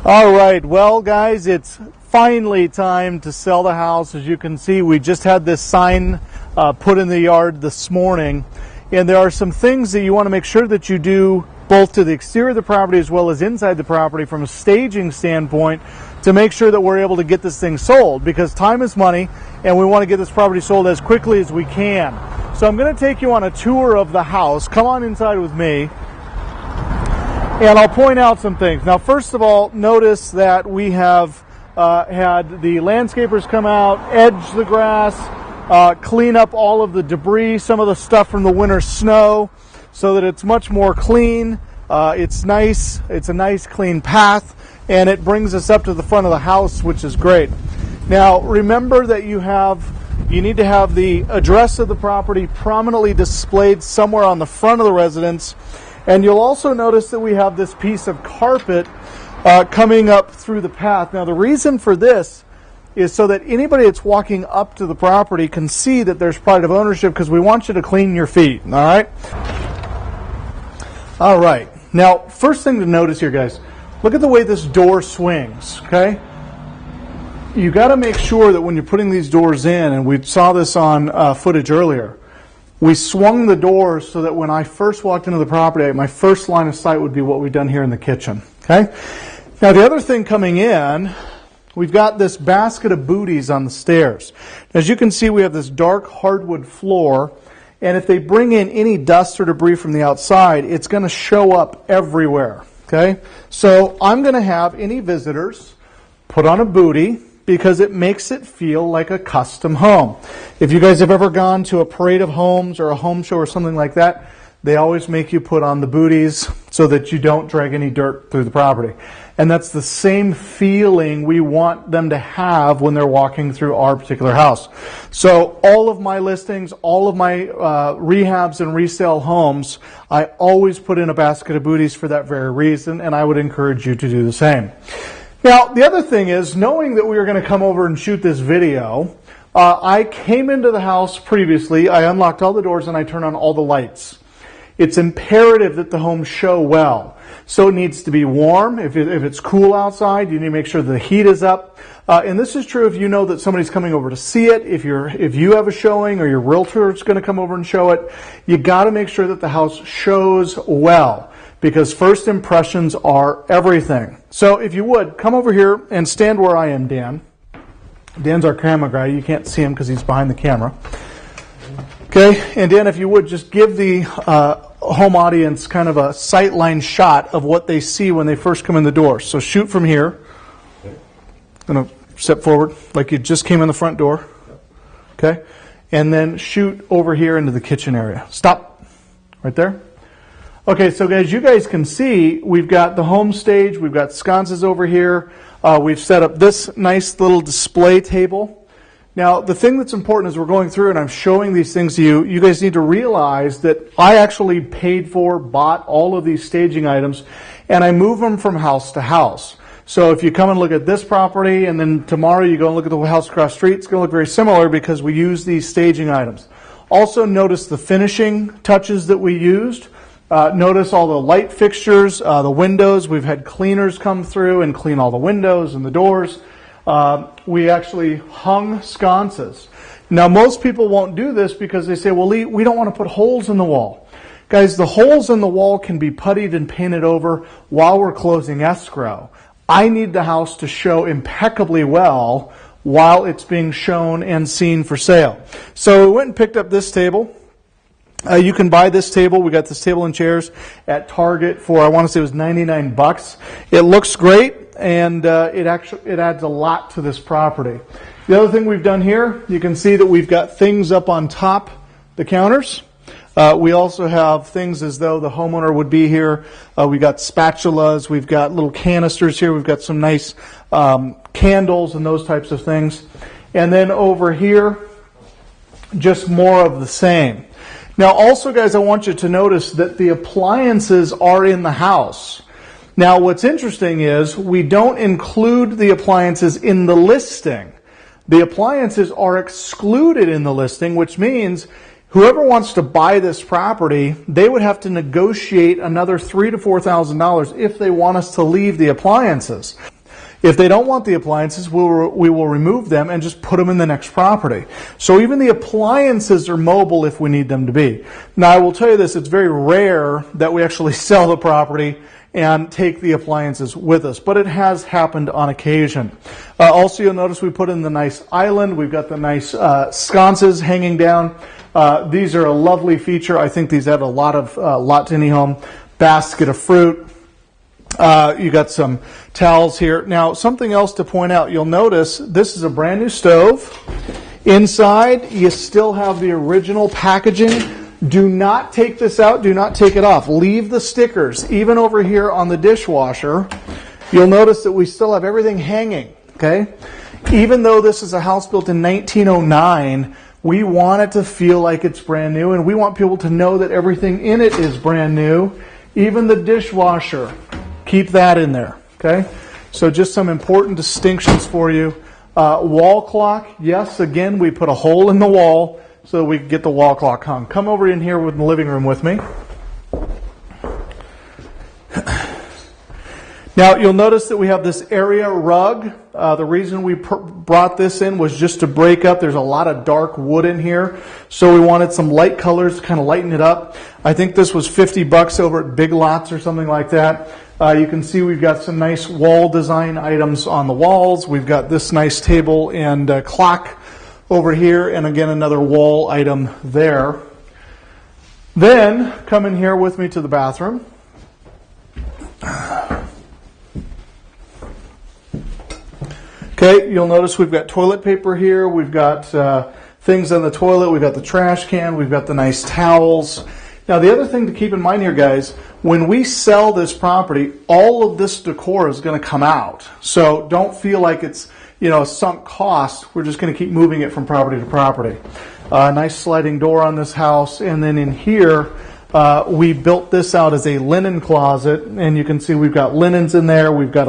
All right, well guys, it's finally time to sell the house. As you can see, we just had this sign put in the yard this morning, and there are some things that you want to make sure that you do both to the exterior of the property as well as inside the property from a staging standpoint to make sure that we're able to get this thing sold, because time is money and we want to get this property sold as quickly as we can. So I'm going to take you on a tour of the house. Come on inside with me. And I'll point out some things. Now, first of all, notice that we have had the landscapers come out, edge the grass, clean up all of the debris, some of the stuff from the winter snow, so that it's much more clean. It's nice. It's a nice, clean path, and it brings us up to the front of the house, which is great. Now, remember that you need to have the address of the property prominently displayed somewhere on the front of the residence. And you'll also notice that we have this piece of carpet coming up through the path. Now, the reason for this is so that anybody that's walking up to the property can see that there's pride of ownership, because we want you to clean your feet, all right? All right. Now, first thing to notice here, guys, look at the way this door swings, okay? You got to make sure that when you're putting these doors in, and we saw this on footage earlier, we swung the doors so that when I first walked into the property, my first line of sight would be what we've done here in the kitchen. Okay? Now, the other thing coming in, we've got this basket of booties on the stairs. As you can see, we have this dark hardwood floor, and if they bring in any dust or debris from the outside, it's going to show up everywhere. Okay? So I'm going to have any visitors put on a booty, because it makes it feel like a custom home. If you guys have ever gone to a parade of homes or a home show or something like that, they always make you put on the booties so that you don't drag any dirt through the property. And that's the same feeling we want them to have when they're walking through our particular house. So all of my listings, all of my rehabs and resale homes, I always put in a basket of booties for that very reason, and I would encourage you to do the same. Now, the other thing is, knowing that we were going to come over and shoot this video, I came into the house previously, I unlocked all the doors, and I turned on all the lights. It's imperative that the home show well. So it needs to be warm. If it's cool outside, you need to make sure the heat is up. And this is true if you know that somebody's coming over to see it. If you have a showing or your realtor is going to come over and show it, you got to make sure that the house shows well, because first impressions are everything. So if you would, come over here and stand where I am, Dan. Dan's our camera guy. You can't see him because he's behind the camera. Okay, and Dan, if you would, just give the home audience kind of a sightline shot of what they see when they first come in the door. So shoot from here. Going to step forward like you just came in the front door. Okay, and then shoot over here into the kitchen area. Stop right there. Okay, so guys, you guys can see we've got the home stage, we've got sconces over here, we've set up this nice little display table. Now, the thing that's important as we're going through and I'm showing these things to you, you guys need to realize that I actually bought all of these staging items, and I move them from house to house. So if you come and look at this property, and then tomorrow you go and look at the house across the street, it's going to look very similar because we use these staging items. Also, notice the finishing touches that we used. Notice all the light fixtures, the windows. We've had cleaners come through and clean all the windows and the doors. We actually hung sconces. Now, most people won't do this because they say, well, Lee, we don't want to put holes in the wall. Guys, the holes in the wall can be puttied and painted over while we're closing escrow. I need the house to show impeccably well while it's being shown and seen for sale. So we went and picked up this table. You can buy this table. We got this table and chairs at Target for, I want to say it was $99. It looks great, and it adds a lot to this property. The other thing we've done here, you can see that we've got things up on top the counters. We also have things as though the homeowner would be here. We got spatulas. We've got little canisters here. We've got some nice candles and those types of things. And then over here, just more of the same. Now, also, guys, I want you to notice that the appliances are in the house. Now, what's interesting is we don't include the appliances in the listing. The appliances are excluded in the listing, which means whoever wants to buy this property, they would have to negotiate another $3,000 to $4,000 if they want us to leave the appliances. If they don't want the appliances, we will remove them and just put them in the next property. So even the appliances are mobile if we need them to be. Now, I will tell you this, it's very rare that we actually sell the property and take the appliances with us, but it has happened on occasion. Also, you'll notice we put in the nice island. We've got the nice sconces hanging down. These are a lovely feature. I think these add a lot to any home. Basket of fruit. You got some towels here. Now, something else to point out. You'll notice this is a brand new stove. Inside, you still have the original packaging. Do not take this out. Do not take it off. Leave the stickers. Even over here on the dishwasher, you'll notice that we still have everything hanging. Okay? Even though this is a house built in 1909, we want it to feel like it's brand new, and we want people to know that everything in it is brand new. Even the dishwasher. Keep that in there. Okay? So just some important distinctions for you. Wall clock. Yes, again, we put a hole in the wall so we can get the wall clock hung. Come over in here with the living room with me. Now, you'll notice that we have this area rug. The reason we brought this in was just to break up. There's a lot of dark wood in here, so we wanted some light colors to kind of lighten it up. I think this was $50 over at Big Lots or something like that. You can see we've got some nice wall design items on the walls. We've got this nice table and clock over here, and again another wall item there. Then come in here with me to the bathroom. Okay, you'll notice we've got toilet paper here, we've got things on the toilet, we've got the trash can, we've got the nice towels. Now the other thing to keep in mind here, guys, when we sell this property, all of this decor is going to come out. So don't feel like it's a sunk cost. We're just going to keep moving it from property to property. Nice sliding door on this house. And then in here, we built this out as a linen closet. And you can see we've got linens in there. We've got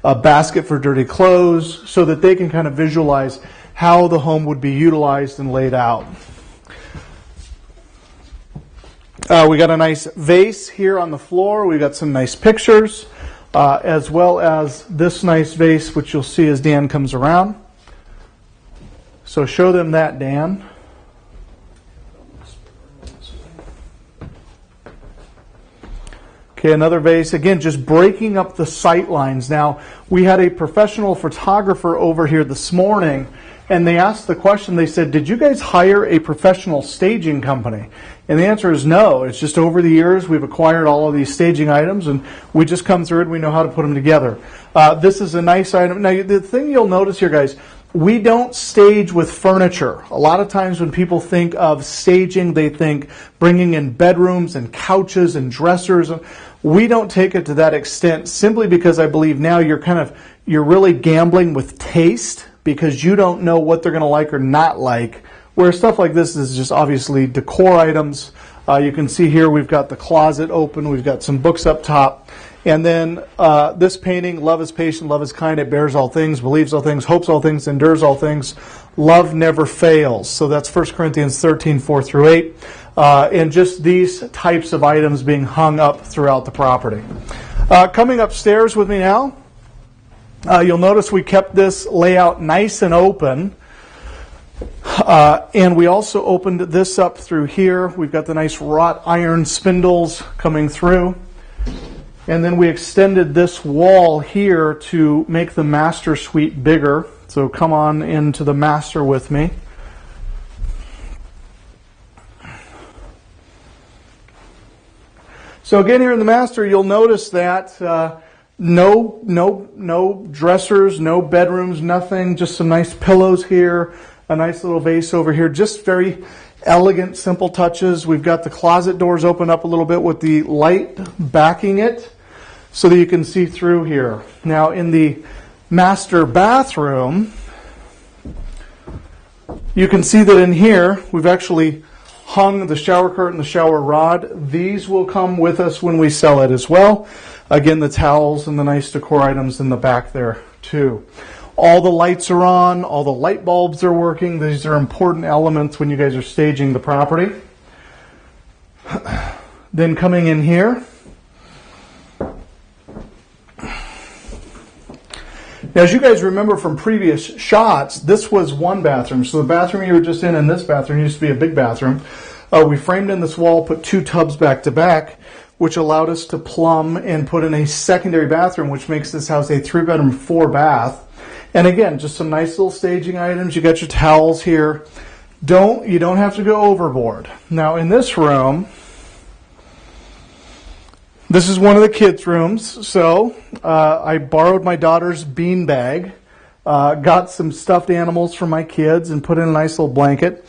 a basket for dirty clothes so that they can kind of visualize how the home would be utilized and laid out. We got a nice vase here on the floor. We got some nice pictures. As well as this nice vase, which you'll see as Dan comes around. So show them that, Dan. Okay, another vase. Again, just breaking up the sight lines. Now, we had a professional photographer over here this morning, and they asked the question, they said, did you guys hire a professional staging company? And the answer is no. It's just over the years we've acquired all of these staging items, and we just come through and we know how to put them together. This is a nice item. Now, the thing you'll notice here, guys, we don't stage with furniture. A lot of times when people think of staging, they think bringing in bedrooms and couches and dressers. We don't take it to that extent simply because I believe now you're really gambling with taste because you don't know what they're going to like or not like. Where stuff like this is just obviously decor items. You can see here we've got the closet open. We've got some books up top. And then this painting, love is patient, love is kind, it bears all things, believes all things, hopes all things, endures all things. Love never fails. So that's 1 Corinthians 13, 4 through 8. And just these types of items being hung up throughout the property. Coming upstairs with me now, you'll notice we kept this layout nice and open. And we also opened this up through here. We've got the nice wrought iron spindles coming through. And then we extended this wall here to make the master suite bigger. So come on into the master with me. So again, here in the master, you'll notice that no dressers, no bedrooms, nothing. Just some nice pillows here. A nice little vase over here, just very elegant, simple touches. We've got the closet doors open up a little bit with the light backing it so that you can see through here. Now in the master bathroom, you can see that in here we've actually hung the shower curtain, the shower rod. These will come with us when we sell it as well. Again, the towels and the nice decor items in the back there too. All the lights are on, all the light bulbs are working. These are important elements when you guys are staging the property. Then coming in here, Now, as you guys remember from previous shots, this was one bathroom. So the bathroom you were just in and this bathroom used to be a big bathroom. We framed in this wall, put 2 tubs back to back, which allowed us to plumb and put in a secondary bathroom, which makes this house a 3-bedroom, 4-bath. And again, just some nice little staging items. You got your towels here. You don't have to go overboard. Now, in this room, this is one of the kids' rooms. So I borrowed my daughter's bean bag, got some stuffed animals for my kids, and put in a nice little blanket,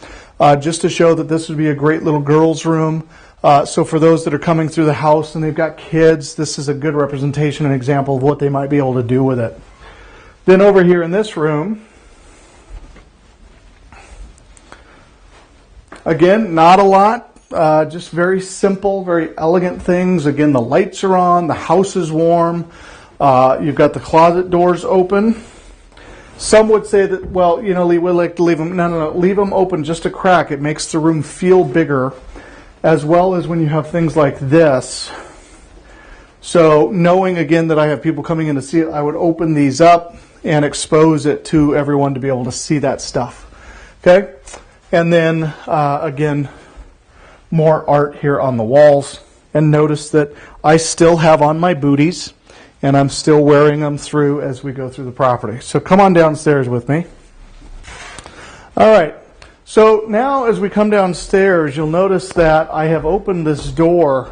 just to show that this would be a great little girls' room. So for those that are coming through the house and they've got kids, this is a good representation and example of what they might be able to do with it. Then over here in this room, again, not a lot, just very simple, very elegant things. Again, the lights are on, the house is warm, you've got the closet doors open. Some would say that, well, you know, we like to leave them, no, leave them open just a crack. It makes the room feel bigger, as well as when you have things like this. So knowing, again, that I have people coming in to see it, I would open these up and expose it to everyone to be able to see that stuff. Okay? And then, again, more art here on the walls. And notice that I still have on my booties, and I'm still wearing them through as we go through the property. So come on downstairs with me. All right. So now as we come downstairs, you'll notice that I have opened this door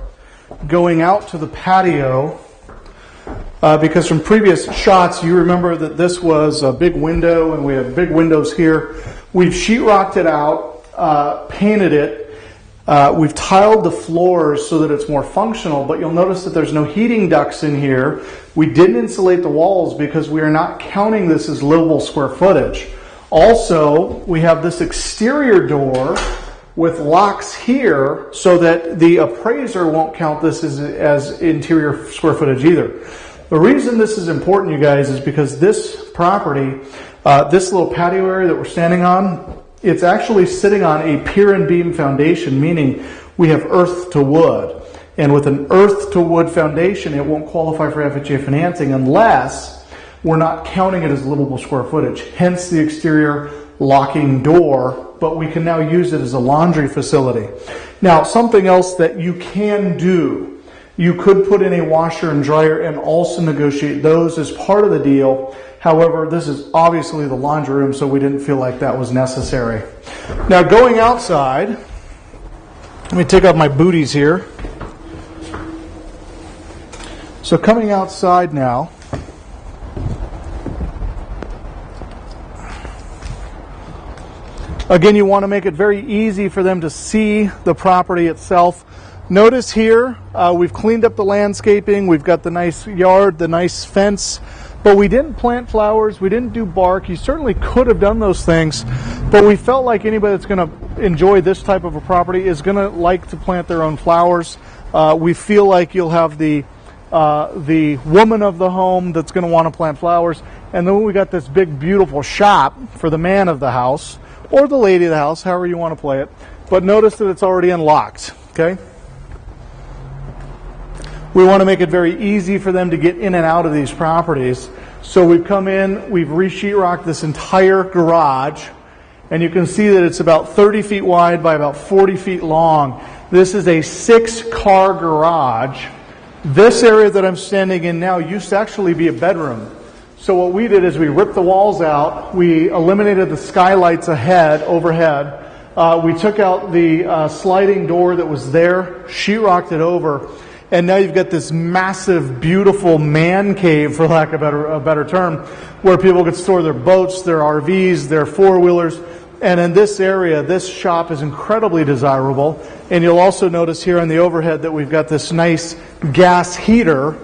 going out to the patio, because from previous shots, you remember that this was a big window, and we have big windows here. We've sheetrocked it out, painted it. We've tiled the floors so that it's more functional, but you'll notice that there's no heating ducts in here. We didn't insulate the walls because we are not counting this as livable square footage. Also, we have this exterior door with locks here so that the appraiser won't count this as interior square footage either. The reason this is important, you guys, is because this property, this little patio area that we're standing on, it's actually sitting on a pier and beam foundation, meaning we have earth to wood. And with an earth to wood foundation, it won't qualify for FHA financing unless we're not counting it as livable square footage. Hence the exterior locking door, but we can now use it as a laundry facility. Now, something else that you can do, you could put in a washer and dryer and also negotiate those as part of the deal. However, this is obviously the laundry room, so we didn't feel like that was necessary. Now, going outside, let me take off my booties here. So coming outside now, again, you want to make it very easy for them to see the property itself. Notice here, we've cleaned up the landscaping. We've got the nice yard, the nice fence, but we didn't plant flowers. We didn't do bark. You certainly could have done those things, but we felt like anybody that's going to enjoy this type of a property is going to like to plant their own flowers. We feel like you'll have the woman of the home that's going to want to plant flowers, and then we got this big, beautiful shop for the man of the house or the lady of the house, however you want to play it. But notice that it's already unlocked. Okay. We want to make it very easy for them to get in and out of these properties. So we've come in, we've re-sheetrocked this entire garage, and you can see that it's about 30 feet wide by about 40 feet long. This is a 6-car garage. This area that I'm standing in now used to actually be a bedroom. So what we did is we ripped the walls out, we eliminated the skylights overhead, we took out the sliding door that was there, sheetrocked it over, and now you've got this massive, beautiful man cave, for lack of a better term, where people could store their boats, their RVs, their four-wheelers. And in this area, this shop is incredibly desirable. And you'll also notice here on the overhead that we've got this nice gas heater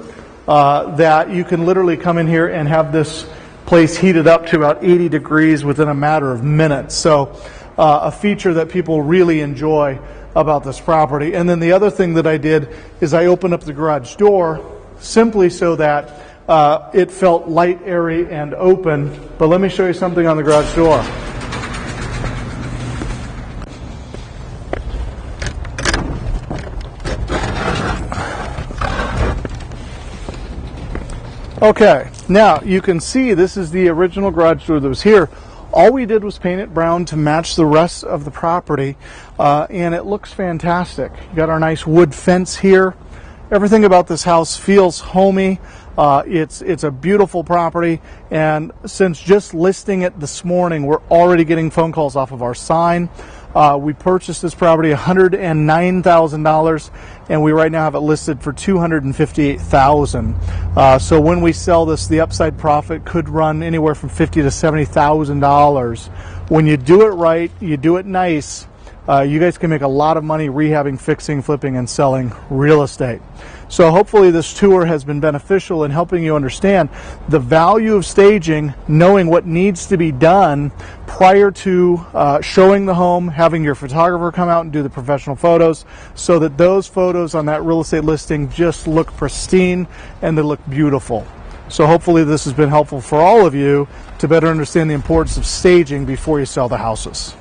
that you can literally come in here and have this place heated up to about 80 degrees within a matter of minutes. So a feature that people really enjoy about this property. And then the other thing that I did is I opened up the garage door simply so that it felt light, airy, and open. But let me show you something on the garage door. Okay, now you can see this is the original garage door that was here. All we did was paint it brown to match the rest of the property, and it looks fantastic. You got our nice wood fence here. Everything about this house feels homey. It's a beautiful property, and since just listing it this morning, we're already getting phone calls off of our sign. We purchased this property $109,000, and we right now have it listed for $258,000. So when we sell this, the upside profit could run anywhere from $50,000 to $70,000. When you do it right, you do it nice, you guys can make a lot of money rehabbing, fixing, flipping, and selling real estate. So hopefully this tour has been beneficial in helping you understand the value of staging, knowing what needs to be done prior to showing the home, having your photographer come out and do the professional photos, so that those photos on that real estate listing just look pristine and they look beautiful. So hopefully this has been helpful for all of you to better understand the importance of staging before you sell the houses.